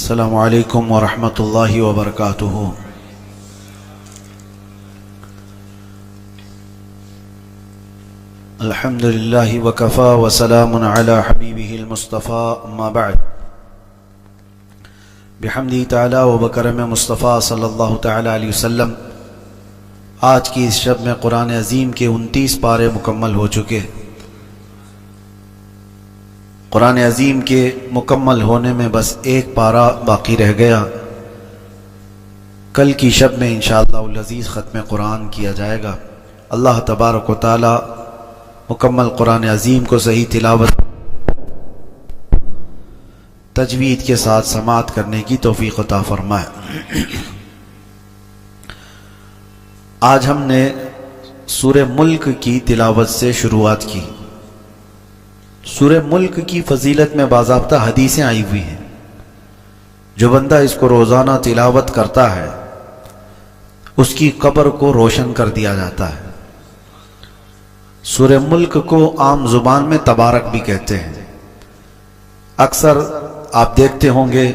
السلام علیکم ورحمۃ اللہ وبرکاتہ۔ الحمد للہ وکفا وسلام علی حبیبہ المصطفیٰ، اما بعد۔ بحمدہ تعالی وبکرم مصطفیٰ صلی اللہ تعالی علیہ وسلم، آج کی اس شب میں قرآن عظیم کے 29 پارے مکمل ہو چکے۔ قرآن عظیم کے مکمل ہونے میں بس ایک پارہ باقی رہ گیا۔ کل کی شب میں انشاءاللہ العزیز ختم قرآن کیا جائے گا۔ اللہ تبارک و تعالی مکمل قرآن عظیم کو صحیح تلاوت تجوید کے ساتھ سماعت کرنے کی توفیق عطا فرمائے۔ آج ہم نے سورہ ملک کی تلاوت سے شروعات کی۔ سورہ ملک کی فضیلت میں باضابطہ حدیثیں آئی ہوئی ہیں۔ جو بندہ اس کو روزانہ تلاوت کرتا ہے اس کی قبر کو روشن کر دیا جاتا ہے۔ سورہ ملک کو عام زبان میں تبارک بھی کہتے ہیں۔ اکثر آپ دیکھتے ہوں گے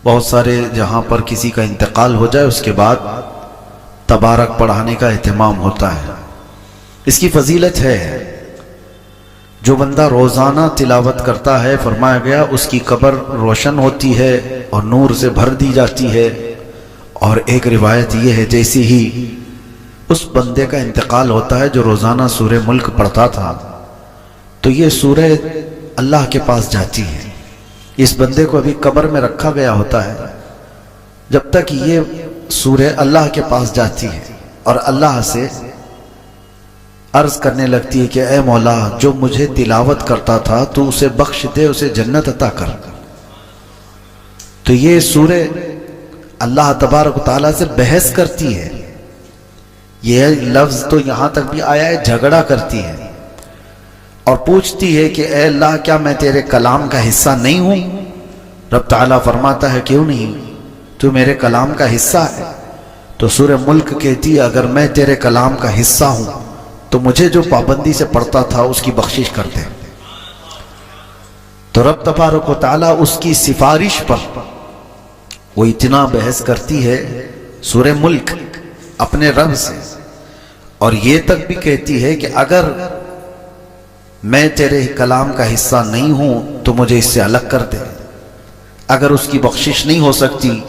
بہت سارے جہاں پر کسی کا انتقال ہو جائے اس کے بعد تبارک پڑھانے کا اہتمام ہوتا ہے۔ اس کی فضیلت ہے، جو بندہ روزانہ تلاوت کرتا ہے فرمایا گیا اس کی قبر روشن ہوتی ہے اور نور سے بھر دی جاتی ہے۔ اور ایک روایت یہ ہے جیسی ہی اس بندے کا انتقال ہوتا ہے جو روزانہ سورہ ملک پڑھتا تھا تو یہ سورہ اللہ کے پاس جاتی ہے۔ اس بندے کو ابھی قبر میں رکھا گیا ہوتا ہے جب تک یہ سورہ اللہ کے پاس جاتی ہے اور اللہ سے عرض کرنے لگتی ہے کہ اے مولا، جو مجھے تلاوت کرتا تھا تو اسے بخش دے، اسے جنت عطا کر۔ تو یہ سورہ اللہ تبارک و تعالیٰ سے بحث کرتی ہے۔ یہ لفظ تو یہاں تک بھی آیا ہے جھگڑا کرتی ہے اور پوچھتی ہے کہ اے اللہ، کیا میں تیرے کلام کا حصہ نہیں ہوں؟ رب تعالیٰ فرماتا ہے کیوں نہیں، تو میرے کلام کا حصہ ہے۔ تو سورہ ملک کہتی ہے اگر میں تیرے کلام کا حصہ ہوں تو مجھے جو پابندی سے پڑھتا تھا اس کی بخشش کر دے۔ تو رب تبارک و تعالیٰ اس کی سفارش پر وہ اتنا بحث کرتی ہے سورہ ملک اپنے رب سے، اور یہ تک بھی کہتی ہے کہ اگر میں تیرے کلام کا حصہ نہیں ہوں تو مجھے اس سے الگ کر دے، اگر اس کی بخشش نہیں ہو سکتی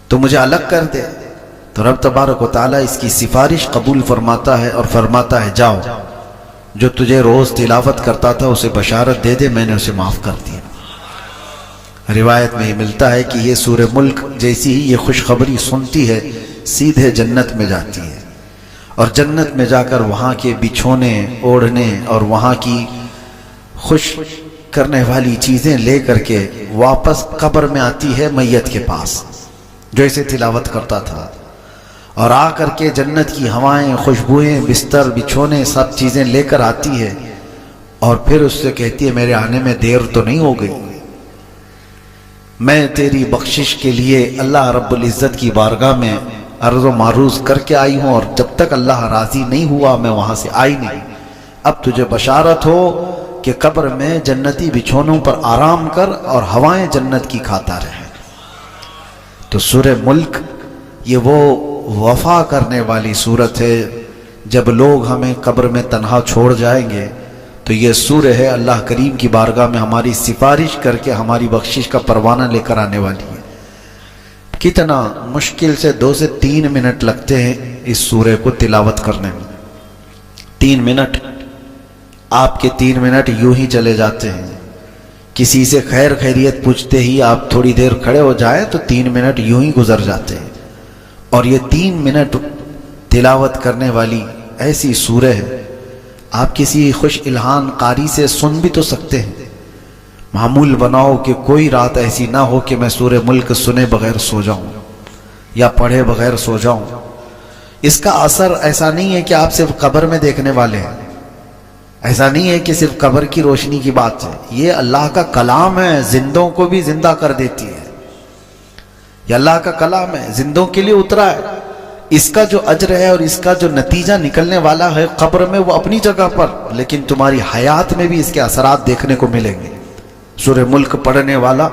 تو مجھے الگ کر دے۔ تو رب تبارک و تعالیٰ اس کی سفارش قبول فرماتا ہے اور فرماتا ہے جاؤ، جو تجھے روز تلاوت کرتا تھا اسے بشارت دے دے، میں نے اسے معاف کر دیا۔ روایت میں یہ ملتا ہے کہ یہ سورہ ملک جیسی ہی یہ خوشخبری سنتی ہے سیدھے جنت میں جاتی ہے، اور جنت میں جا کر وہاں کے بچھونے اوڑھنے اور وہاں کی خوش کرنے والی چیزیں لے کر کے واپس قبر میں آتی ہے میت کے پاس جو اسے تلاوت کرتا تھا، اور آ کر کے جنت کی ہوائیں، خوشبوئیں، بستر، بچھونے سب چیزیں لے کر آتی ہے، اور پھر اس سے کہتی ہے میرے آنے میں دیر تو نہیں ہو گئی، میں تیری بخشش کے لیے اللہ رب العزت کی بارگاہ میں عرض و معروض کر کے آئی ہوں، اور جب تک اللہ راضی نہیں ہوا میں وہاں سے آئی نہیں۔ اب تجھے بشارت ہو کہ قبر میں جنتی بچھونوں پر آرام کر اور ہوائیں جنت کی کھاتا رہے۔ تو سورہ ملک یہ وہ وفا کرنے والی صورت ہے، جب لوگ ہمیں قبر میں تنہا چھوڑ جائیں گے تو یہ سورہ ہے اللہ کریم کی بارگاہ میں ہماری سفارش کر کے ہماری بخشش کا پروانہ لے کر آنے والی ہے۔ کتنا مشکل سے 2 سے 3 منٹ لگتے ہیں اس سورہ کو تلاوت کرنے میں۔ 3 منٹ، آپ کے 3 منٹ یوں ہی چلے جاتے ہیں۔ کسی سے خیر خیریت پوچھتے ہی آپ تھوڑی دیر کھڑے ہو جائیں تو 3 منٹ یوں ہی گزر جاتے ہیں، اور یہ 3 منٹ تلاوت کرنے والی ایسی سورہ ہے آپ کسی خوش الہان قاری سے سن بھی تو سکتے ہیں۔ معمول بناؤ کہ کوئی رات ایسی نہ ہو کہ میں سورہ ملک سنے بغیر سو جاؤں یا پڑھے بغیر سو جاؤں۔ اس کا اثر ایسا نہیں ہے کہ آپ صرف قبر میں دیکھنے والے ہیں، ایسا نہیں ہے کہ صرف قبر کی روشنی کی بات ہے، یہ اللہ کا کلام ہے، زندوں کو بھی زندہ کر دیتی ہے۔ یہ اللہ کا کلام ہے، زندوں کے لیے اترا ہے۔ اس کا جو اجر ہے اور اس کا جو نتیجہ نکلنے والا ہے قبر میں وہ اپنی جگہ پر، لیکن تمہاری حیات میں بھی اس کے اثرات دیکھنے کو ملیں گے۔ سورہ ملک پڑھنے والا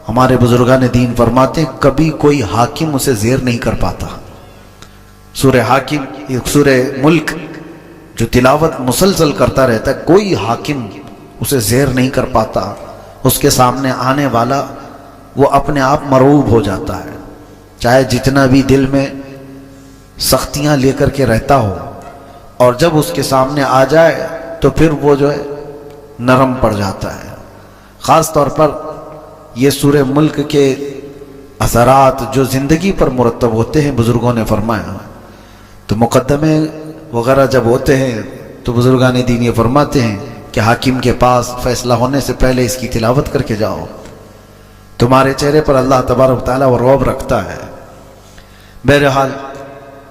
ہمارے بزرگان دین فرماتے ہیں کبھی کوئی حاکم اسے زیر نہیں کر پاتا. سورہ حاکم، سورہ ملک جو تلاوت مسلسل کرتا رہتا ہے، کوئی حاکم اسے زیر نہیں کر پاتا. اس کے سامنے آنے والا وہ اپنے آپ مرعوب ہو جاتا ہے، چاہے جتنا بھی دل میں سختیاں لے کر کے رہتا ہو، اور جب اس کے سامنے آ جائے تو پھر وہ جو ہے نرم پڑ جاتا ہے. خاص طور پر یہ سورہ ملک کے اثرات جو زندگی پر مرتب ہوتے ہیں، بزرگوں نے فرمایا تو مقدمے وغیرہ جب ہوتے ہیں تو بزرگان دین یہ فرماتے ہیں کہ حاکم کے پاس فیصلہ ہونے سے پہلے اس کی تلاوت کر کے جاؤ، تمہارے چہرے پر اللہ تبارک و تعالیٰ رعب رکھتا ہے. بہرحال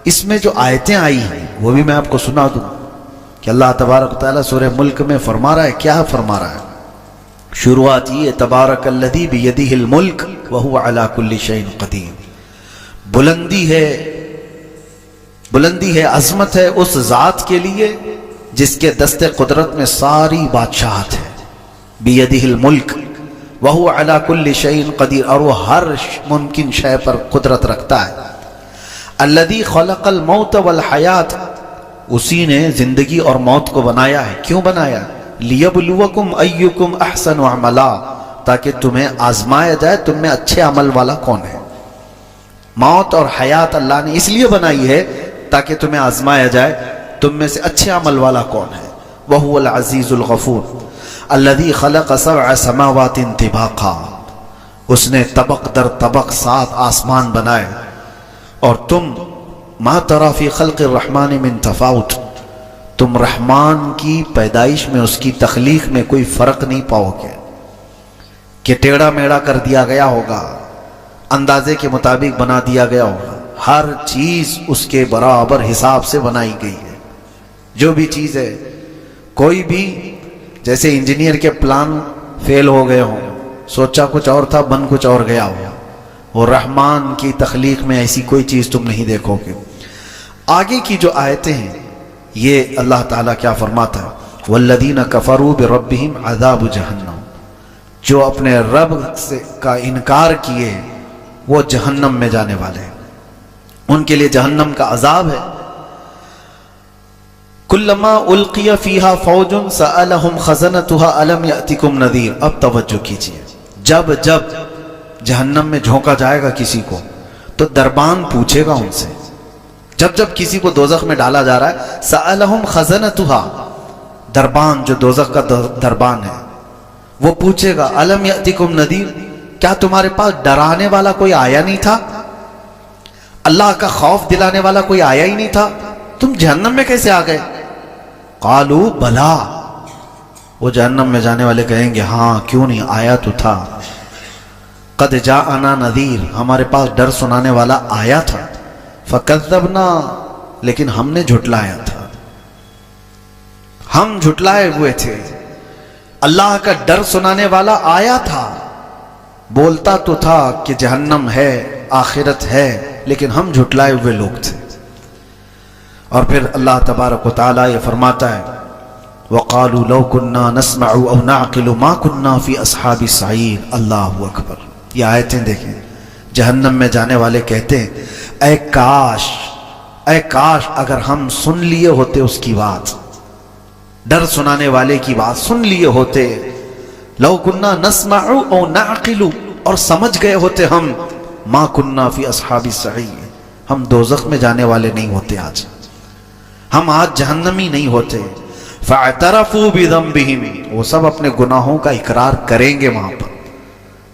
اس میں جو آیتیں آئی ہیں وہ بھی میں آپ کو سنا دوں کہ اللہ تبارک و تعالیٰ سورہ ملک میں فرما رہا ہے. کیا فرما رہا ہے؟ شروعات یہ تبارک الذی بیدہ الملک وہو علی کل شیء قدیر. بلندی ہے، عظمت ہے اس ذات کے لیے جس کے دست قدرت میں ساری بادشاہت ہے. بیدہ الملک وہو علی کل شیء قدیر، اور وہ ہر ممکن شے پر قدرت رکھتا ہے. الذی خلق الموت والحیات، اسی نے زندگی اور موت کو بنایا ہے. کیوں بنایا؟ لیبلوکم ایکم احسن عملا، تاکہ تمہیں آزمایا جائے تم میں اچھے عمل والا کون ہے. موت اور حیات اللہ نے اس لیے بنائی ہے تاکہ تمہیں آزمایا جائے تم میں سے اچھے عمل والا کون ہے. وہو العزیز الغفور الذی خلق سبع سماوات طباقا، اس نے طبق در طبق 7 آسمان بنائے، اور تم ما تری فی خلق الرحمن من تفاوت، تم رحمان کی پیدائش میں، اس کی تخلیق میں کوئی فرق نہیں پاؤ گے کہ ٹیڑھا میڑھا کر دیا گیا ہوگا، اندازے کے مطابق بنا دیا گیا ہوگا. ہر چیز اس کے برابر حساب سے بنائی گئی ہے. جو بھی چیز ہے، کوئی بھی جیسے انجینئر کے پلان فیل ہو گئے ہوں، سوچا کچھ اور تھا بن کچھ اور گیا ہو، اور رحمان کی تخلیق میں ایسی کوئی چیز تم نہیں دیکھو گے. آگے کی جو آیتیں ہیں یہ اللہ تعالیٰ کیا فرماتا ہے؟ والذین کفروا بربہم عذاب جہنم، جو اپنے رب سے کا انکار کیے وہ جہنم میں جانے والے ہیں، ان کے لیے جہنم کا عذاب ہے. کلما القی فیہا فوج سألہم خزنتها الم یأتکم نذیر. اب توجہ کیجیے، جب جہنم میں جھونکا جائے گا کسی کو تو دربان پوچھے گا ان سے. جب کسی کو دوزخ میں ڈالا جا رہا ہے، سألہم خزنتها، دربان جو دوزخ کا دربان ہے وہ پوچھے گا الم یأتکم نذیر، کیا تمہارے پاس ڈرانے والا کوئی آیا نہیں تھا؟ اللہ کا خوف دلانے والا کوئی آیا ہی نہیں تھا؟ تم جہنم میں کیسے آ گئے؟ قالوا بلا، وہ جہنم میں جانے والے کہیں گے ہاں کیوں نہیں، آیا تو تھا. قد جاءنا نذیر، ہمارے پاس ڈر سنانے والا آیا تھا. فکذبنا، لیکن ہم نے جھٹلایا تھا، ہم جھٹلائے ہوئے تھے. اللہ کا ڈر سنانے والا آیا تھا، بولتا تو تھا کہ جہنم ہے، آخرت ہے، لیکن ہم جھٹلائے ہوئے لوگ تھے. اور پھر اللہ تبارک و تعالیٰ یہ فرماتا ہے وَقَالُوا لَوْ كُنَّا نَسْمَعُ أَوْ نَعْقِلُ مَا كُنَّا فِي أَصْحَابِ السَّعِيرِ. اللہ اکبر. یہ آیتیں دیکھیں، جہنم میں جانے والے کہتے ہیں اے کاش اگر ہم سن لیے ہوتے اس کی بات، ڈر سنانے والے کی بات سن لیے ہوتے. لَوْ كُنَّا نَسْمَعُ أَوْ نَعْقِلُ، اور سمجھ گئے ہوتے ہم، مَا كُنَّا فِي أَصْحَابِ السَّعِيرِ، ہم دوزخ میں جانے والے نہیں ہوتے، ہم آج جہنمی نہیں ہوتے. فَاعْتَرَفُوا بِذَنبِهِمْ، وہ سب اپنے گناہوں کا اقرار کریں گے وہاں پر.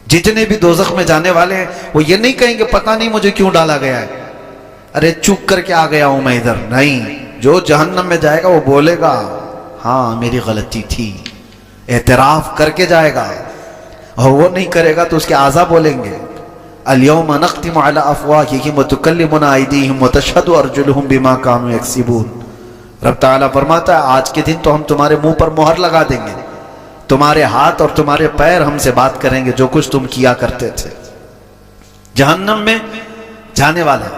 جتنے بھی دوزخ میں جانے والے ہیں وہ یہ نہیں کہیں گے پتہ نہیں مجھے کیوں ڈالا گیا ہے، ارے چک کر کے آ گیا ہوں میں ادھر. نہیں، جو جہنم میں جائے گا وہ بولے گا ہاں میری غلطی تھی، اعتراف کر کے جائے گا. اور وہ نہیں کرے گا تو اس کے اعضاء بولیں گے اليوم نختم على افواههم وتكلمنا ايديهم وتشهد ارجلهم بما كانوا يكسبون. رب تعالیٰ فرماتا ہے آج کے دن تو ہم تمہارے منہ پر مہر لگا دیں گے، تمہارے ہاتھ اور تمہارے پیر ہم سے بات کریں گے جو کچھ تم کیا کرتے تھے. جہنم میں جانے والے،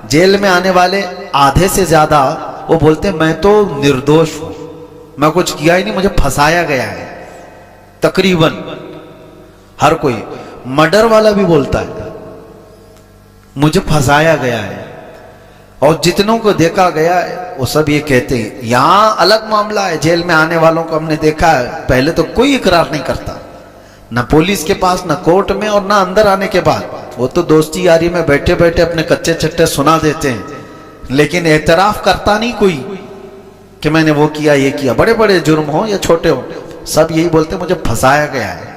جیل میں آنے والے آدھے سے زیادہ وہ بولتے ہیں میں تو نردوش ہوں، میں کچھ کیا ہی نہیں، مجھے پھنسایا گیا ہے. تقریباً ہر کوئی مرڈر والا بھی بولتا ہے مجھے پھنسایا گیا ہے، اور جتنوں کو دیکھا گیا ہے وہ سب یہ کہتے ہیں. یہاں الگ معاملہ ہے، جیل میں آنے والوں کو ہم نے دیکھا ہے، پہلے تو کوئی اقرار نہیں کرتا، نہ پولیس کے پاس، نہ کورٹ میں، اور نہ اندر آنے کے بعد. وہ تو دوستی یاری میں بیٹھے بیٹھے اپنے کچے چٹے سنا دیتے ہیں، لیکن اعتراف کرتا نہیں کوئی کہ میں نے وہ کیا یہ کیا. بڑے بڑے جرم ہوں یا چھوٹے ہوں، سب یہی بولتے ہیں مجھے پھنسایا گیا ہے.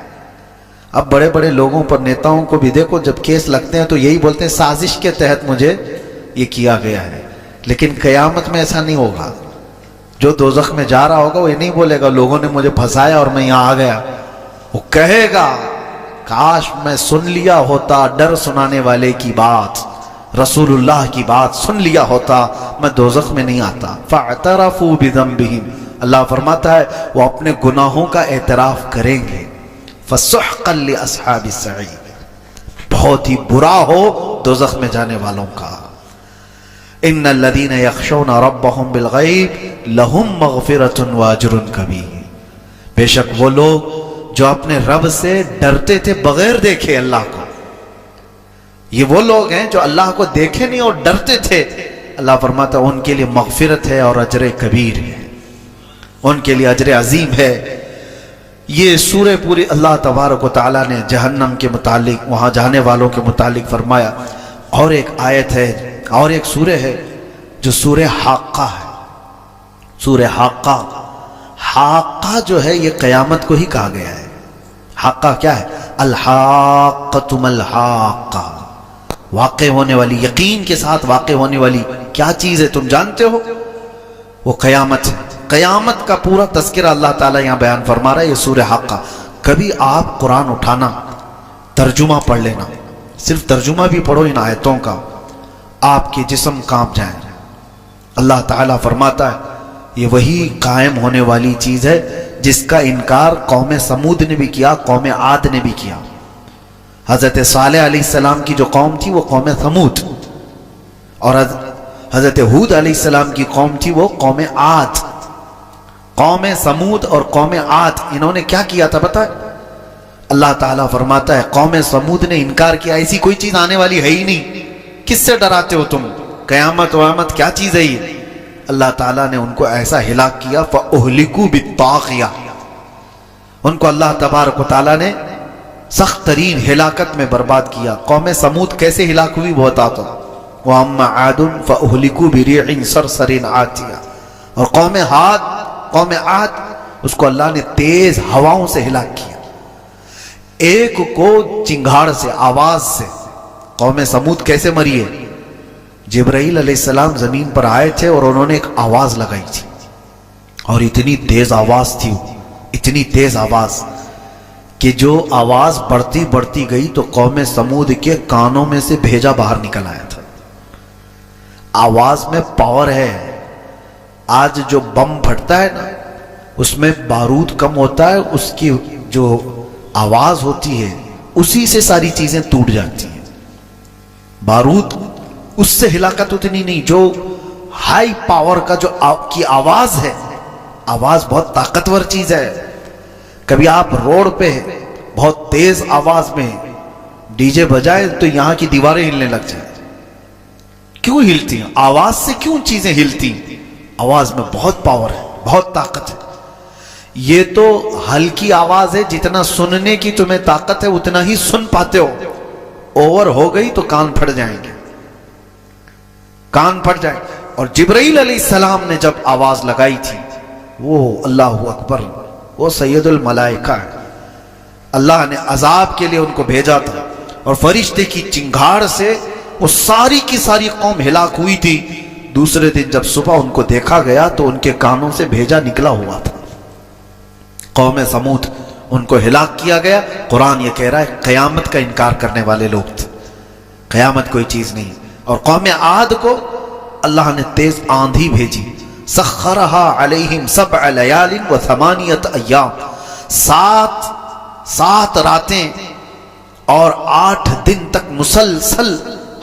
اب بڑے بڑے لوگوں پر، نیتاؤں کو بھی دیکھو، جب کیس لگتے ہیں تو یہی بولتے ہیں سازش کے تحت مجھے یہ کیا گیا ہے. لیکن قیامت میں ایسا نہیں ہوگا. جو دوزخ میں جا رہا ہوگا وہ یہ نہیں بولے گا لوگوں نے مجھے پھنسایا اور میں یہاں آ گیا. وہ کہے گا کاش میں سن لیا ہوتا ڈر سنانے والے کی بات، رسول اللہ کی بات سن لیا ہوتا، میں دوزخ میں نہیں آتا. فاعترفوا بذنبہم، اللہ فرماتا ہے وہ اپنے گناہوں کا اعتراف کریں گے. فسحقا لاصحاب السعیر، بہت ہی برا ہو دوزخ میں جانے والوں کا. ان الذین یخشون ربهم بالغیب لهم مغفرۃ واجر کبیر، بے شک وہ لوگ جو اپنے رب سے ڈرتے تھے بغیر دیکھے اللہ کو. یہ وہ لوگ ہیں جو اللہ کو دیکھے نہیں اور ڈرتے تھے. اللہ فرماتا ہے ان کے لیے مغفرت ہے اور اجر کبیر ہے، ان کے لیے اجر عظیم ہے. یہ سورہ پوری اللہ تبارک و تعالیٰ نے جہنم کے متعلق، وہاں جانے والوں کے متعلق فرمایا. اور ایک آیت ہے اور ایک سورہ ہے جو سورہ حاقہ ہے. سورہ حاقہ، حاقہ جو ہے یہ قیامت کو ہی کہا گیا ہے. حاقہ کیا ہے؟ الحاقۃ ما الحاقہ، واقع ہونے والی، یقین کے ساتھ واقع ہونے والی کیا چیز ہے تم جانتے ہو؟ وہ قیامت ہے. قیامت کا پورا تذکرہ اللہ تعالیٰ یہاں بیان فرما رہا ہے. یہ سورہ حاقہ. کبھی آپ قرآن اٹھانا، ترجمہ پڑھ لینا، صرف ترجمہ بھی پڑھو ان آیتوں کا، آپ کے جسم کانپ جائیں. اللہ تعالیٰ فرماتا ہے یہ وہی قائم ہونے والی چیز ہے جس کا انکار قوم سمود نے بھی کیا، قوم عاد نے بھی کیا. حضرت صالح علیہ السلام کی جو قوم تھی وہ قوم سمود، اور حضرت ہود علیہ السلام کی قوم تھی وہ قوم عاد. قوم سمود اور قوم عاد انہوں نے کیا کیا تھا پتہ ہے؟ اللہ تعالیٰ فرماتا ہے قوم سمود نے انکار کیا، ایسی کوئی چیز آنے والی ہے ہی نہیں، کس سے ڈراتے ہو تم؟ قیامت وامت کیا چیز ہے یہ؟ اللہ تعالیٰ نے ان کو ایسا ہلاک کیا. فَأُهْلِكُوا بِالطَّاغِيَةِ، ان کو اللہ تبارک و تعالیٰ نے سخت ترین ہلاکت میں برباد کیا. قوم سمود کیسے ہلاک ہوئی وہ بتاتا ہوں. وَأَمَّا عَادٌ فَأُهْلِكُوا بِرِيحٍ صَرْصَرٍ عَاتِيَةٍ، اور قوم عاد اس کو اللہ نے تیز ہواؤں سے ہلاک کیا. ایک کو چنگھاڑ سے، آواز سے. قوم سمود کیسے مری ہے؟ جبرائیل علیہ السلام زمین پر آئے تھے اور انہوں نے ایک آواز لگائی تھی، اور اتنی تیز آواز تھی، اتنی تیز آواز کہ جو آواز بڑھتی بڑھتی گئی تو قوم سمود کے کانوں میں سے بھیجا باہر نکل آیا تھا. آواز میں پاور ہے. آج جو بم پھٹتا ہے نا اس میں بارود کم ہوتا ہے، اس کی جو آواز ہوتی ہے اسی سے ساری چیزیں ٹوٹ جاتی ہیں. بارود اس سے ہلاکت اتنی نہیں، جو ہائی پاور کا جو کی آواز ہے، آواز بہت طاقتور چیز ہے. کبھی آپ روڈ پہ بہت تیز آواز میں ڈی جے بجائے تو یہاں کی دیواریں ہلنے لگ جائیں. کیوں ہلتی ہیں؟ آواز سے کیوں چیزیں ہلتی ہیں؟ آواز میں بہت پاور ہے، بہت طاقت ہے. یہ تو ہلکی آواز ہے، جتنا سننے کی تمہیں طاقت ہے اتنا ہی سن پاتے ہو. اوور ہو گئی تو کان پھٹ جائیں گے، کان پھٹ جائیں. اور جبرائیل علیہ السلام نے جب آواز لگائی تھی، وہ اللہ اکبر، وہ سید الملائکہ ہے. اللہ نے عذاب کے لیے ان کو بھیجا تھا، اور فرشتے کی چنگھاڑ سے وہ ساری کی ساری قوم ہلاک ہوئی تھی. دوسرے دن جب صبح ان کو دیکھا گیا تو ان کے کانوں سے بھیجا نکلا ہوا تھا. قوم سمود ان کو ہلاک کیا گیا. قرآن یہ کہہ رہا ہے قیامت کا انکار کرنے والے لوگ تھے، قیامت کوئی چیز نہیں. اور قوم عاد کو اللہ نے تیز آندھی بھیجی. سخرها علیہم 7 لیال و 8 ایام، 7 راتیں اور 8 دن تک مسلسل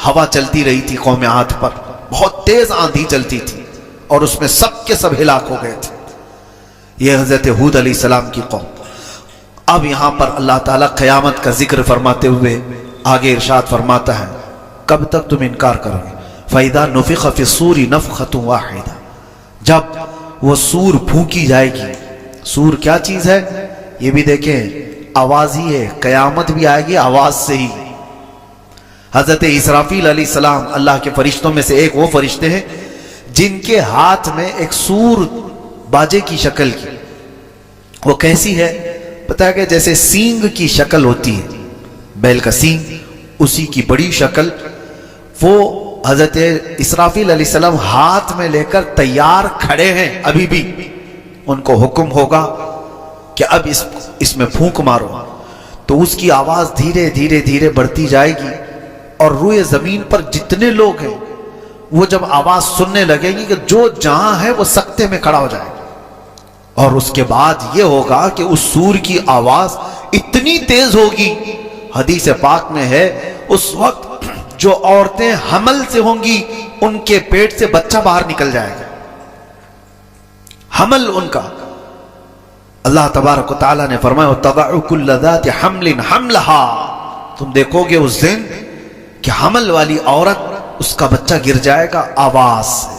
ہوا چلتی رہی تھی قوم عاد پر. بہت تیز آندھی چلتی تھی اور اس میں سب کے سب ہلاک ہو گئے تھے. یہ حضرت ہود علیہ السلام کی قوم. اب یہاں پر اللہ تعالیٰ قیامت کا ذکر فرماتے ہوئے آگے ارشاد فرماتا ہے کب تک تم انکار کرو گے؟ فَإِذَا نُفِخَ فِي الصُّورِ نَفْخَةٌ وَاحِدَةٌ، جب وہ سور پھونکی جائے گی۔ سور کیا چیز ہے؟ یہ بھی دیکھیں آواز ہی ہے، قیامت بھی آئے گی آواز سے ہی۔ حضرت اسرافیل علیہ السلام اللہ کے فرشتوں میں سے ایک وہ فرشتے ہیں جن کے ہاتھ میں ایک سور باجے کی شکل کی، وہ کیسی ہے پتہ ہے کہ جیسے سینگ کی شکل ہوتی ہے، بیل کا سینگ، اسی کی بڑی شکل، وہ حضرت اسرافیل علیہ السلام ہاتھ میں لے کر تیار کھڑے ہیں۔ ابھی بھی ان کو حکم ہوگا کہ اب اس میں پھونک مارو، تو اس کی آواز دھیرے دھیرے دھیرے بڑھتی جائے گی، اور روئے زمین پر جتنے لوگ ہیں وہ جب آواز سننے لگے گی کہ جو جہاں ہے وہ سکتے میں کھڑا ہو جائے گا، اور اس کے بعد یہ ہوگا کہ اس سور کی آواز اتنی تیز ہوگی، حدیث پاک میں ہے اس وقت جو عورتیں حمل سے ہوں گی ان کے پیٹ سے بچہ باہر نکل جائے گا، حمل ان کا۔ اللہ تبارک و تعالیٰ نے فرمایا وَتَضَعُ كُلَّ ذَاتِ حَمْلٍ حَمْلَهَا، تم دیکھو گے اس دن کہ حمل والی عورت اس کا بچہ گر جائے گا آواز سے،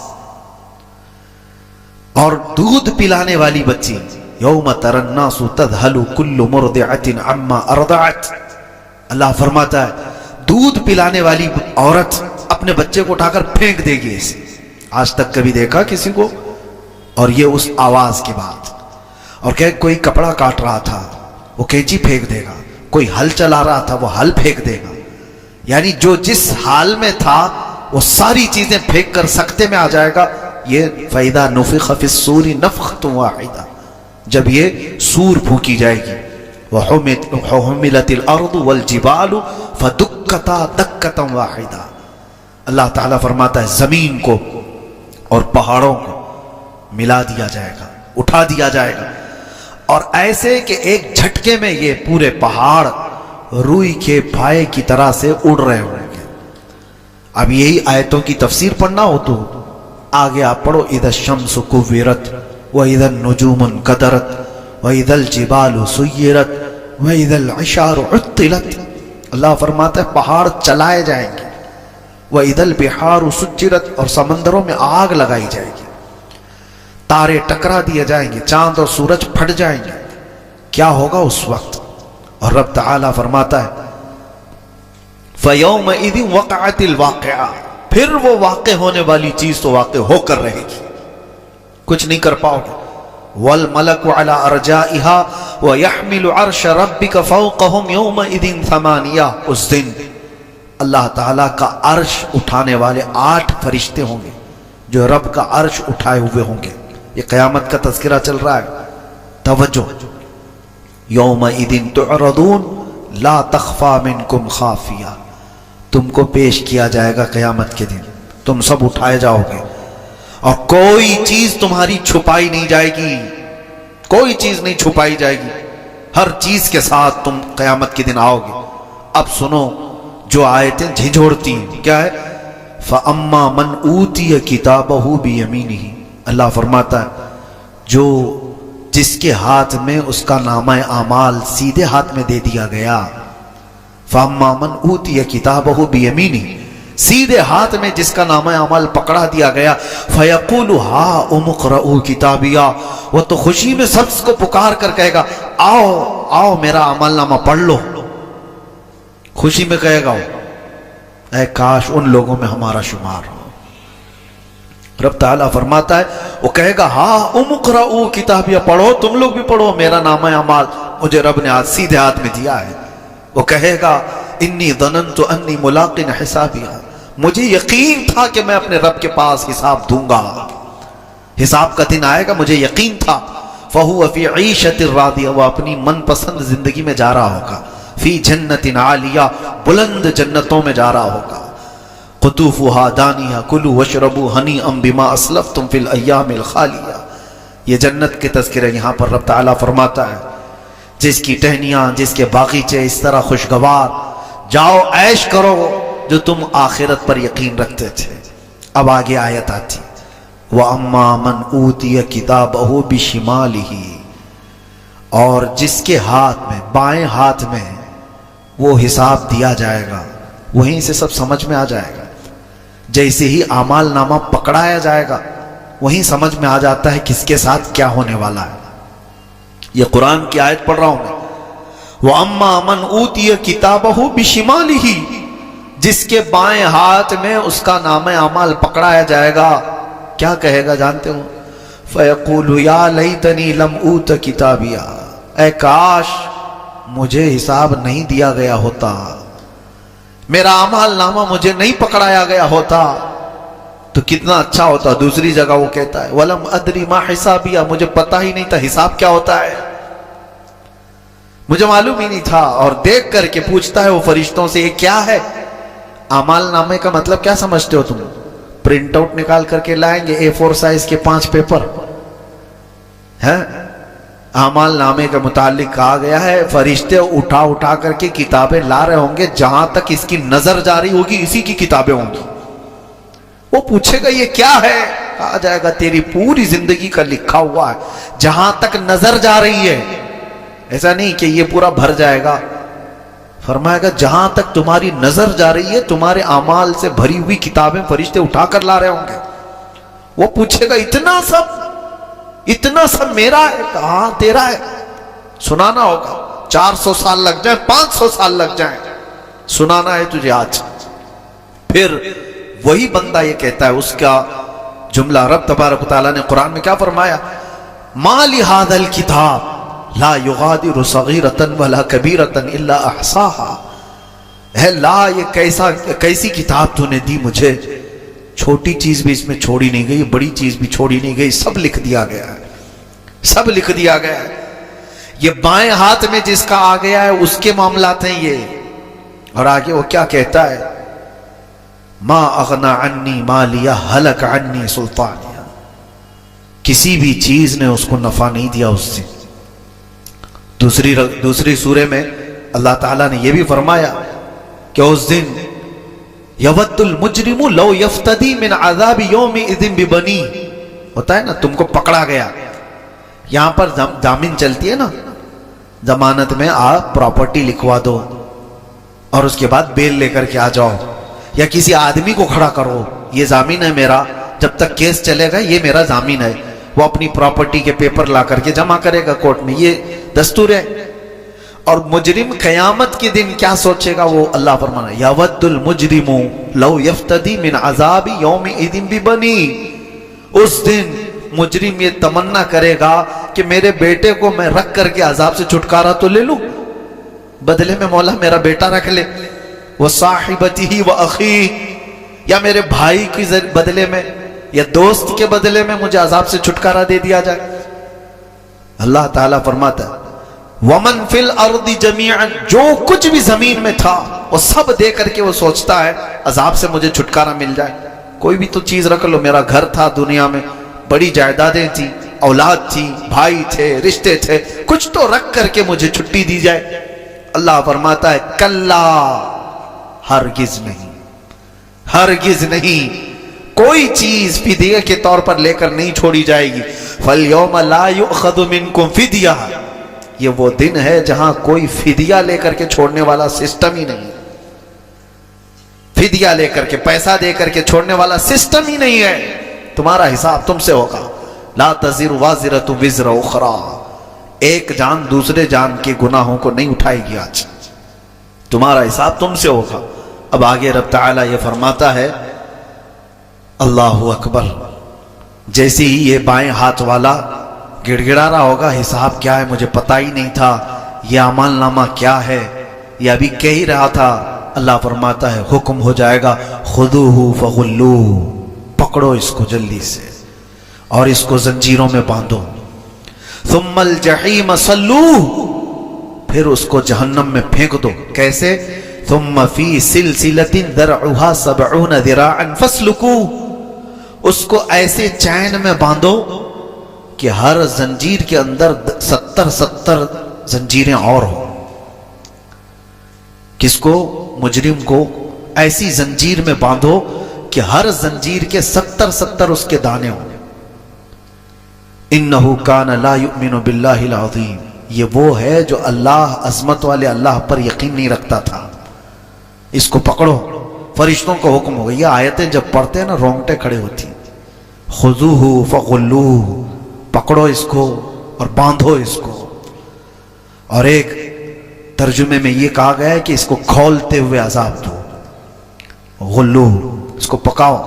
اور دودھ پلانے والی بچی یوم تری الناس تذہل کل مرضعۃ عما ارضعت، اللہ فرماتا ہے دودھ پلانے والی عورت اپنے بچے کو اٹھا کر پھینک دے گی اسے۔ آج تک کبھی دیکھا کسی کو؟ اور یہ اس آواز کے بعد، اور کہ کوئی کپڑا کاٹ رہا تھا وہ کینچی پھینک دے گا، کوئی ہل چلا رہا تھا وہ ہل پھینک دے گا، یعنی جو جس حال میں تھا وہ ساری چیزیں پھینک کر سکتے میں آ جائے گا۔ یہ فَإِذَا نُفِخَ فِي الصُّورِ نَفْخَةٌ وَاحِدَةٌ، جب یہ سور پھونکی جائے گی، وَحُمِلَتِ الْأَرْضُ وَالْجِبَالُ فَدُكَّتَا دَكَّةً وَاحِدَةً، اللہ تعالیٰ فرماتا ہے زمین کو اور پہاڑوں کو ملا دیا جائے گا، اٹھا دیا جائے گا، اور ایسے کہ ایک جھٹکے میں یہ پورے پہاڑ روئی کے پھائے کی طرح سے اڑ رہے ہوں گے۔ اب یہی آیتوں کی تفسیر پڑھنا ہو تو آگے آپ پڑھو اذا الشمس کورت واذا النجوم انکدرت واذا الجبال سیرت واذا العشار عطلت، اللہ فرماتا ہے پہاڑ چلائے جائیں گے، واذا البحار سجرت، اور سمندروں میں آگ لگائی جائے گی، تارے ٹکرا دیے جائیں گے، چاند اور سورج پھٹ جائیں گے، کیا ہوگا اس وقت؟ اور رب تعالیٰ فرماتا ہے فَيَوْمَئِذٍ وَقَعَتِ الْوَاقِعَةُ، پھر وہ واقع ہونے والی چیز تو واقع ہو کر رہے گی، کچھ نہیں کر پاؤ گے۔ وَالْمَلَكُ عَلَىٰ أَرْجَائِهَا وَيَحْمِلُ عَرْشَ رَبِّكَ فَوْقَهُمْ يَوْمَئِذٍ ثَمَانِيَةٌ، اس دن اللہ تعالیٰ کا عرش اٹھانے والے 8 فرشتے ہوں گے جو رب کا عرش اٹھائے ہوئے ہوں گے۔ یہ قیامت کا تذکرہ چل رہا ہے، توجہ۔ یومئذ تعرضون لا تخفى منکم خافیہ، تم کو پیش کیا جائے گا قیامت کے دن، تم سب اٹھائے جاؤ گے اور کوئی چیز تمہاری چھپائی نہیں جائے گی، کوئی چیز نہیں چھپائی جائے گی، ہر چیز کے ساتھ تم قیامت کے دن آؤ گے۔ اب سنو جو آیتیں جھنجھوڑتی ہیں، کیا ہے؟ فَأَمَّا مَنْ أُوتِيَ كِتَابَهُ بِيَمِينِهِ، اللہ فرماتا ہے جو جس کے ہاتھ میں اس کا نامہ اعمال سیدھے ہاتھ میں دے دیا گیا، فَأَمَّا مَنْ أُوتِيَ كِتَابَهُ بِيَمِينِهِ، سیدھے ہاتھ میں جس کا نامہ اعمال پکڑا دیا گیا، فَيَقُولُ هَاؤُمُ اقْرَءُوا كِتَابِيَهْ، وہ تو خوشی میں سب کو پکار کر کہے گا آؤ آؤ میرا عمل نامہ پڑھ لو، خوشی میں کہے گا، اے کاش ان لوگوں میں ہمارا شمار ہو۔ رب تعالیٰ فرماتا ہے وہ کہے گا ہاں اقرؤوا کتابیہ، پڑھو تم لوگ بھی پڑھو، میرا نامہ اعمال مجھے رب نے آج سیدھے ہاتھ میں دیا ہے۔ وہ کہے گا انی ظننت انی ملاق حسابیہ، مجھے یقین تھا کہ میں اپنے رب کے پاس حساب دوں گا، حساب کا دن آئے گا، مجھے یقین تھا۔ فہو فی عیشۃ راضیہ، وہ اپنی من پسند زندگی میں جا رہا ہوگا، فی جنت عالیہ، بلند جنتوں میں جا رہا ہوگا، قطوفها دانیہ کلوا واشربوا ہنیئا بما اسلفتم فی الایام الخالیہ۔ یہ جنت کے تذکرے یہاں پر رب تعالیٰ فرماتا ہے جس کی ٹہنیاں، جس کے باغیچے اس طرح خوشگوار، جاؤ عیش کرو جو تم آخرت پر یقین رکھتے تھے۔ اب آگے آیت آتی وَأَمَّا مَنْ أُوتِيَ كِتَابَهُ بِشِمَالِهِ، اور جس کے ہاتھ میں، بائیں ہاتھ میں وہ حساب دیا جائے گا، وہیں سے سب سمجھ میں آ جائے گا۔ جیسے ہی اعمال نامہ پکڑایا جائے گا وہیں سمجھ میں آ جاتا ہے کس کے ساتھ کیا ہونے والا ہے۔ یہ قرآن کی آیت پڑھ رہا ہوں میں، وَأَمَّا مَنْ أُوتِيَ كِتَابَهُ بِشِمَالِهِ، جس کے بائیں ہاتھ میں اس کا نام اعمال پکڑایا جائے گا، کیا کہے گا جانتے ہو؟ فَيَقُولُ يَا لَيْتَنِي لَمْ أُوتَ كِتَابِيَا، اے کاش مجھے حساب نہیں دیا گیا ہوتا، میرا اعمال نامہ مجھے نہیں پکڑایا گیا ہوتا تو کتنا اچھا ہوتا۔ دوسری جگہ وہ کہتا ہے وَلَمْ أَدْرِ مَا حِسَابِيَا، مجھے پتہ ہی نہیں تھا حساب کیا ہوتا ہے، مجھے معلوم ہی نہیں تھا۔ اور دیکھ کر کے پوچھتا ہے وہ فرشتوں سے، یہ کیا ہے؟ اعمال نامے کا مطلب کیا سمجھتے ہو تم؟ پرنٹ آؤٹ نکال کر کے لائیں گے A4 سائز کے 5 پیپر ہیں؟ اعمال نامے کے متعلق کہا گیا ہے فرشتے اٹھا اٹھا کر کے کتابیں لا رہے ہوں گے، جہاں تک اس کی نظر جاری ہوگی اسی کی کتابیں ہوں گی۔ وہ پوچھے گا یہ کیا ہے؟ کہا جائے گا تیری پوری زندگی کا لکھا ہوا ہے، جہاں تک نظر جا رہی ہے۔ ایسا نہیں کہ یہ پورا بھر جائے گا، فرمائے گا جہاں تک تمہاری نظر جا رہی ہے تمہارے اعمال سے بھری ہوئی کتابیں فرشتے اٹھا کر لا رہے ہوں گے۔ وہ پوچھے گا اتنا سب میرا ہے؟ کہاں تیرا ہے؟ سنانا ہوگا، 400 سال لگ جائیں، 500 سال لگ جائیں، سنانا ہے تجھے آج۔ پھر وہی بندہ یہ کہتا ہے، اس کا جملہ رب تبارک و تعالیٰ نے قرآن میں کیا فرمایا؟ مَا لِهَذَا الْكِتَابِ لَا يُغَادِرُ صَغِيرَةً وَلَا كَبِيرَةً إِلَّا أَحْصَاهَا، اے لا یہ کیسی کتاب تو نے دی مجھے، چھوٹی چیز بھی اس میں چھوڑی نہیں گئی، بڑی چیز بھی چھوڑی نہیں گئی، سب لکھ دیا گیا ہے، سب لکھ دیا گیا ہے۔ یہ بائیں ہاتھ میں جس کا آ گیا ہے اس کے معاملات ہیں یہ۔ اور آگے وہ کیا کہتا ہے؟ ما اغنا عنی مالیہ ہلک عنی سلطانیہ، کسی بھی چیز نے اس کو نفع نہیں دیا اس سے۔ دوسری سورے میں اللہ تعالیٰ نے یہ بھی فرمایا کہ اس دن یود المجرم لو یفتدی من عذاب یومئذ ببنی، ہوتا ہے نا تم کو پکڑا گیا، یہاں پر ضامن چلتی ہے نا، ضمانت میں آپ پراپرٹی لکھوا دو اور اس کے بعد بیل لے کر کے آ جاؤ، یا کسی آدمی کو کھڑا کرو، یہ ضامن ہے میرا، جب تک کیس چلے گا یہ میرا ضامن ہے، وہ اپنی پراپرٹی کے پیپر لا کر کے جمع کرے گا کورٹ میں، یہ دستور ہے۔ اور مجرم قیامت کے دن کیا سوچے گا؟ وہ اللہ فرمانا یود المجرم لو یفتدی من عذاب یومئذ ببنی، اس دن مجرم یہ تمنا کرے گا کہ میرے بیٹے کو میں رکھ کر کے عذاب سے چھٹکارا تو لے لوں، بدلے میں مولا میرا بیٹا رکھ لے، وصاحبتہ واخیہ، یا میرے بھائی کی بدلے میں یا دوست کے بدلے میں مجھے عذاب سے چھٹکارا دے دیا جائے۔ اللہ تعالیٰ فرماتا ہے وَمَن فِي الْأَرْضِ جَمِيعًا، جو کچھ بھی زمین میں تھا وہ سب دے کر کے وہ سوچتا ہے عذاب سے مجھے چھٹکارا مل جائے۔ کوئی بھی تو چیز رکھ لو، میرا گھر تھا دنیا میں، بڑی جائیدادیں تھیں، اولاد تھی، بھائی تھے، رشتے تھے، کچھ تو رکھ کر کے مجھے چھٹی دی جائے۔ اللہ فرماتا ہے کلا، ہرگز نہیں، ہرگز نہیں، کوئی چیز فدیہ کے طور پر لے کر نہیں چھوڑی جائے گی۔ فَالْيَوْمَ لَا يُؤْخَذُ مِنْكُمْ فِدْيَةٌ، یہ وہ دن ہے جہاں کوئی فدیہ لے کر کے چھوڑنے والا سسٹم ہی نہیں، فدیہ لے کر کے پیسہ دے کر کے چھوڑنے والا سسٹم ہی نہیں ہے، تمہارا حساب تم سے ہوگا۔ لا تزر وازرۃ وزر اخری، ایک جان دوسرے جان کے گناہوں کو نہیں اٹھائے گی، آج تمہارا حساب تم سے ہوگا۔ اب آگے رب تعالیٰ یہ فرماتا ہے اللہ اکبر، جیسے ہی یہ بائیں ہاتھ والا گڑ گڑا رہا ہوگا حساب کیا ہے مجھے پتہ ہی نہیں تھا، یہ اعمال نامہ کیا ہے، یہ ابھی کہہ ہی رہا تھا، اللہ فرماتا ہے حکم ہو جائے گا خذوہ فغلوہ، پکڑو اس کو جلدی سے اور اس کو زنجیروں میں باندھو، ثم الجحیم صلوہ، پھر اس کو جہنم میں پھینک دو۔ کیسے؟ ثم فی سلسلۃ ذرعها 70 ذراعا فاسلکوہ، اس کو ایسے چین میں باندھو کہ ہر زنجیر کے اندر 70 زنجیریں اور ہوں۔ کس کو؟ مجرم کو ایسی زنجیر میں باندھو کہ ہر زنجیر کے 70 اس کے دانے ہوں۔ انہ کان لا یؤمن باللہ العظیم، یہ وہ ہے جو اللہ عظمت والے اللہ پر یقین نہیں رکھتا تھا، اس کو پکڑو۔ فرشتوں کا حکم ہو گیا۔ یہ آیتیں جب پڑھتے ہیں نا رونگٹے کھڑے ہوتی ہیں۔ خذوہ فغلوہ، پکڑو اس کو اور باندھو اس کو۔ اور ایک ترجمے میں یہ کہا گیا ہے کہ اس کو کھولتے ہوئے عذاب دو، غلوہ، اس کو پکاؤ۔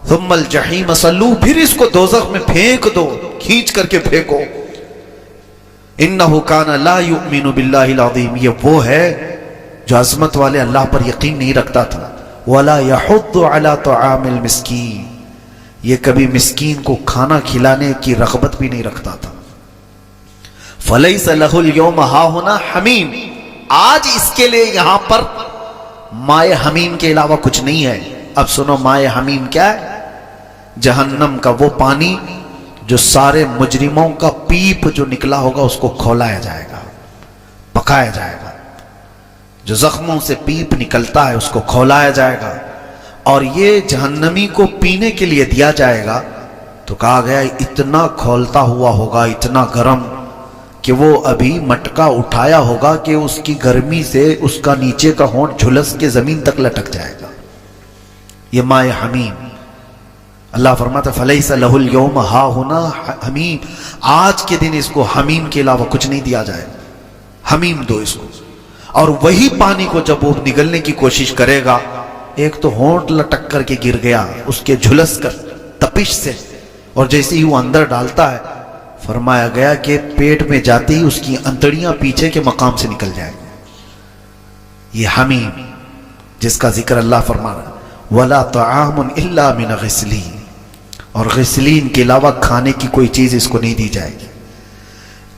ثم الجحیم صلوہ، پھر اس کو دوزخ میں پھینک دو، کھینچ کر کے پھینکو۔ انہ کان لا یؤمن باللہ العظیم، یہ وہ ہے جو عظمت والے اللہ پر یقین نہیں رکھتا تھا۔ ولا یحض علی طعام المسکین، یہ کبھی مسکین کو کھانا کھلانے کی رغبت بھی نہیں رکھتا تھا۔ فلیس لہ اليوم ہاہنا حمیم، آج اس کے لیے یہاں پر مائے حمیم کے علاوہ کچھ نہیں ہے۔ اب سنو مائے حمیم کیا ہے؟ جہنم کا وہ پانی جو سارے مجرموں کا پیپ جو نکلا ہوگا اس کو کھولایا جائے گا، پکایا جائے گا۔ جو زخموں سے پیپ نکلتا ہے اس کو کھولایا جائے گا، اور یہ جہنمی کو پینے کے لیے دیا جائے گا۔ تو کہا گیا اتنا کھولتا ہوا ہوگا، اتنا گرم کہ وہ ابھی مٹکا اٹھایا ہوگا کہ اس کی گرمی سے اس کا نیچے کا ہونٹ جھلس کے زمین تک لٹک جائے گا۔ یہ مائے حمیم۔ اللہ فرماتا ہے فلیس لہ اليوم ہاہنا حمیم، آج کے دن اس کو حمیم کے علاوہ کچھ نہیں دیا جائے، حمیم دو اس کو۔ اور وہی پانی کو جب وہ نگلنے کی کوشش کرے گا، ایک تو ہونٹ لٹک کر کے گر گیا اس کے جھلس کر تپش سے، اور جیسے ہی وہ اندر ڈالتا ہے فرمایا گیا کہ پیٹ میں جاتے ہی اس کی انتڑیاں پیچھے کے مقام سے نکل جائیں گی۔ یہ حمیم جس کا ذکر اللہ فرما رہا ہے۔ وَلَا طَعَامٌ إِلَّا مِنَ غِسْلِينَ، اور غسلین کے علاوہ کھانے کی کوئی چیز اس کو نہیں دی جائے گی۔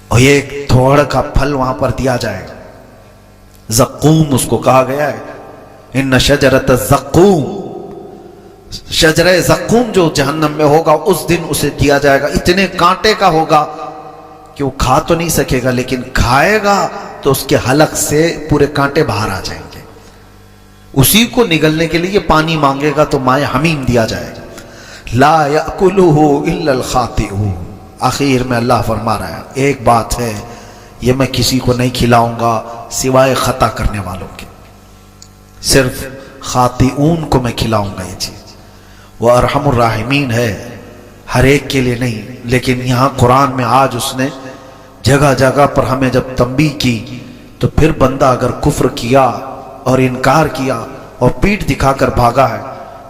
اور یہ ایک تھوڑ کا پھل وہاں پر دیا جائے گا، زقوم اس کو کہا گیا ہے۔ ان شجرۃ الزقوم، شجرہ زقوم جو جہنم میں ہوگا اس دن اسے دیا جائے گا، اتنے کانٹے کا ہوگا کہ وہ کھا تو نہیں سکے گا، لیکن کھائے گا تو اس کے حلق سے پورے کانٹے باہر آ جائیں گے۔ اسی کو نگلنے کے لیے پانی مانگے گا تو مائے حمیم دیا جائے گا۔ لا یأکلہ الا الخاطئون، آخر میں اللہ فرما رہا ہے ایک بات ہے، یہ میں کسی کو نہیں کھلاؤں گا سوائے خطا کرنے والوں کے، صرف خاطئون کو میں کھلاؤں گا یہ چیز۔ وہ ارحم الراحمین ہے، ہر ایک کے لیے نہیں، لیکن یہاں قرآن میں آج اس نے جگہ جگہ پر ہمیں جب تنبیہ کی، تو پھر بندہ اگر کفر کیا اور انکار کیا اور پیٹھ دکھا کر بھاگا ہے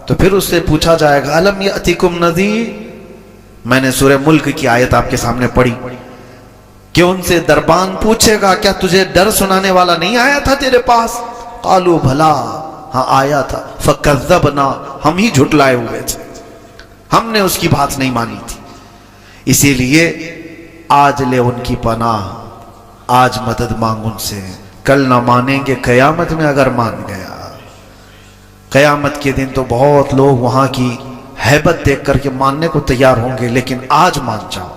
تو پھر اس سے پوچھا جائے گا الم یأتکم نذیر۔ میں نے سورہ ملک کی آیت آپ کے سامنے پڑھی کہ ان سے دربان پوچھے گا کیا تجھے ڈر سنانے والا نہیں آیا تھا تیرے پاس؟ قالوا بھلا، ہاں آیا تھا، فکذبنا، ہم ہی جھٹلائے ہوئے تھے، ہم نے اس کی بات نہیں مانی تھی۔ اسی لیے آج لے ان کی پناہ، آج مدد مانگ ان سے، کل نہ مانیں گے قیامت میں اگر مان گیا۔ قیامت کے دن تو بہت لوگ وہاں کی ہیبت دیکھ کر کے ماننے کو تیار ہوں گے، لیکن آج مان جاؤ۔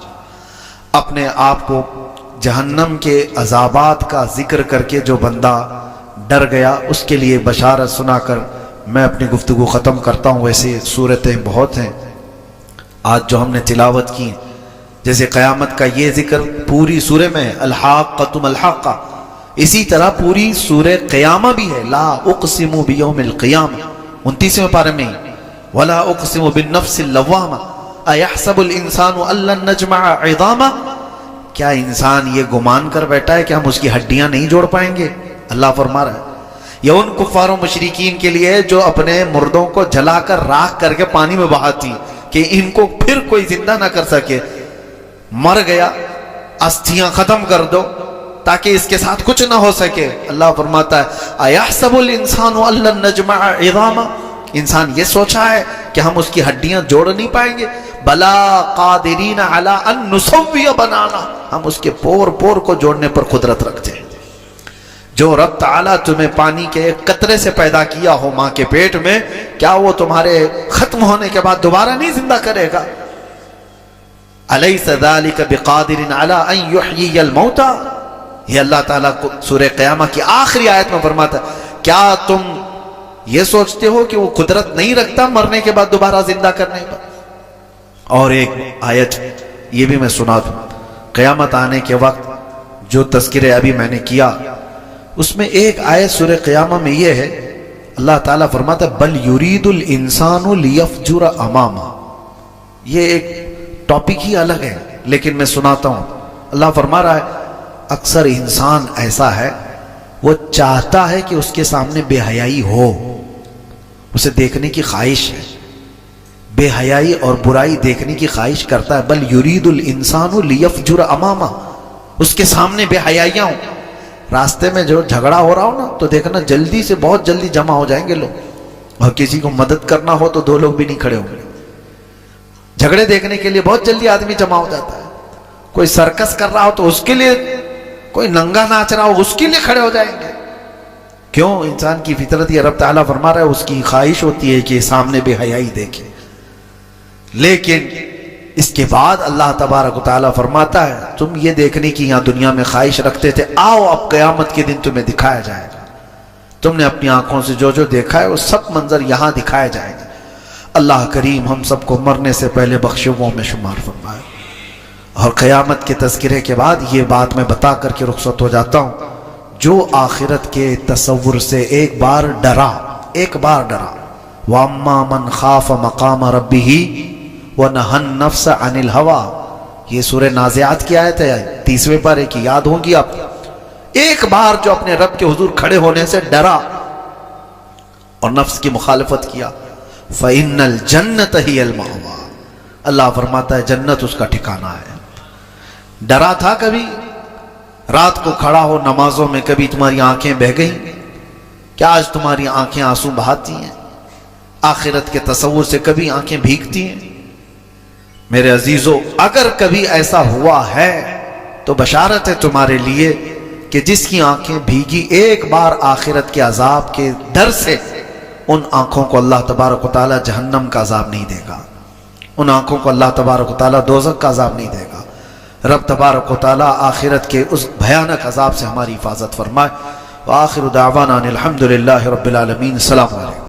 اپنے آپ کو جہنم کے عذابات کا ذکر کر کے جو بندہ ڈر گیا اس کے لیے بشارت سنا کر میں اپنی گفتگو ختم کرتا ہوں۔ ویسے صورتیں بہت ہیں آج جو ہم نے تلاوت کی، جیسے قیامت کا یہ ذکر پوری سورہ میں الحاقۃ ما الحاقہ، اسی طرح پوری سورہ قیامہ بھی ہے، لا اقسم بیوم القیامہ 29ویں پارے میں، ولا اقسم بالنفس اللوامہ ایحسب الانسان ان لن نجمع عظامہ، کیا انسان یہ گمان کر بیٹھا ہے کہ ہم اس کی ہڈیاں نہیں جوڑ پائیں گے؟ اللہ فرما رہا ہے یہ ان کفار و مشرکین کے لیے جو اپنے مردوں کو جلا کر راکھ کر کے پانی میں بہاتی کہ ان کو پھر کوئی زندہ نہ کر سکے، مر گیا استھیاں ختم کر دو تاکہ اس کے ساتھ کچھ نہ ہو سکے۔ اللہ فرماتا ہے ایحسب الانسان ان لن نجمع عظامہ، انسان یہ سوچا ہے کہ ہم اس کی ہڈیاں جوڑ نہیں پائیں گے؟ بلا قادرین علی ان نسوی بنانا، ہم اس کے پور پور کو جوڑنے پر قدرت رکھتے ہیں۔ جو رب تعالیٰ تمہیں پانی کے ایک قطرے سے پیدا کیا ہو ماں کے پیٹ میں، کیا وہ تمہارے ختم ہونے کے بعد دوبارہ نہیں زندہ کرے گا؟ الیس ذالک بقادر علی ان یحیی الموتى، یہ اللہ تعالیٰ کو سورہ قیامہ کی آخری آیت میں فرماتا ہے کیا تم یہ سوچتے ہو کہ وہ قدرت نہیں رکھتا مرنے کے بعد دوبارہ زندہ کرنے پر؟ اور ایک آیت یہ بھی میں سنا دوں، قیامت آنے کے وقت جو تذکرے ابھی میں نے کیا اس میں ایک آیت سورہ قیامہ میں یہ ہے، اللہ تعالیٰ فرماتا ہے بل یرید الانسان لیفجر امامہ. یہ ایک ٹاپک ہی الگ ہے لیکن میں سناتا ہوں. اللہ فرما رہا ہے اکثر انسان ایسا ہے وہ چاہتا ہے کہ اس کے سامنے بے حیائی ہو، اسے دیکھنے کی خواہش ہے، بے حیائی اور برائی دیکھنے کی خواہش کرتا ہے. بل یرید الانسان لیفجر امامہ، اس کے سامنے بے حیائیاں ہوں. راستے میں جو جھگڑا ہو رہا ہو نا تو دیکھنا جلدی سے بہت جلدی جمع ہو جائیں گے لوگ، اور کسی کو مدد کرنا ہو تو دو لوگ بھی نہیں کھڑے ہوں گے. جھگڑے دیکھنے کے لیے بہت جلدی آدمی جمع ہو جاتا ہے. کوئی سرکس کر رہا ہو تو اس کے لیے، کوئی ننگا ناچ رہا ہو اس کے لیے کھڑے ہو جائیں گے. کیوں؟ انسان کی فطرت یہ رب تعالیٰ فرما رہا ہے اس کی خواہش ہوتی ہے کہ سامنے بے حیائی دیکھے. لیکن اس کے بعد اللہ تبارک و تعالیٰ فرماتا ہے تم یہ دیکھنے کی یہاں دنیا میں خواہش رکھتے تھے، آؤ اب قیامت کے دن تمہیں دکھایا جائے گا. تم نے اپنی آنکھوں سے جو جو دیکھا ہے وہ سب منظر یہاں دکھائے جائیں گے. اللہ کریم ہم سب کو مرنے سے پہلے بخشووں میں شمار فرمائے. اور قیامت کے تذکرے کے بعد یہ بات میں بتا کر کے رخصت ہو جاتا ہوں، جو آخرت کے تصور سے ایک بار ڈرا، وَأَمَّا مَنْ خَافَ مَقَامَ رَبِّهِ وَنَهَى النَّفْسَ عَنِ الْهَوَىٰ. یہ سورہ نازعات کی آیت ہے 30ویں پارے کی، یاد ہوگی آپ. ایک بار جو اپنے رب کے حضور کھڑے ہونے سے ڈرا اور نفس کی مخالفت کیا، فَإِنَّ الْجَنَّةَ هِيَ الْمَأْوَىٰ. اللہ فرماتا ہے جنت اس کا ٹھکانہ ہے. ڈرا تھا کبھی؟ رات کو کھڑا ہو نمازوں میں کبھی تمہاری آنکھیں بہہ گئیں؟ کیا آج تمہاری آنکھیں آنسو بہاتی ہیں؟ آخرت کے تصور سے کبھی آنکھیں بھیگتی ہیں؟ میرے عزیزو، اگر کبھی ایسا ہوا ہے تو بشارت ہے تمہارے لیے کہ جس کی آنکھیں بھیگی ایک بار آخرت کے عذاب کے ڈر سے، ان آنکھوں کو اللہ تبارک و تعالیٰ جہنم کا عذاب نہیں دے گا، ان آنکھوں کو اللہ تبارک و تعالیٰ دوزخ کا عذاب نہیں دے گا. رب تبارک و تعالیٰ آخرت کے اس بھیانک عذاب سے ہماری حفاظت فرمائے. وآخر دعوانا ان الحمدللہ رب العالمین. السلام علیکم.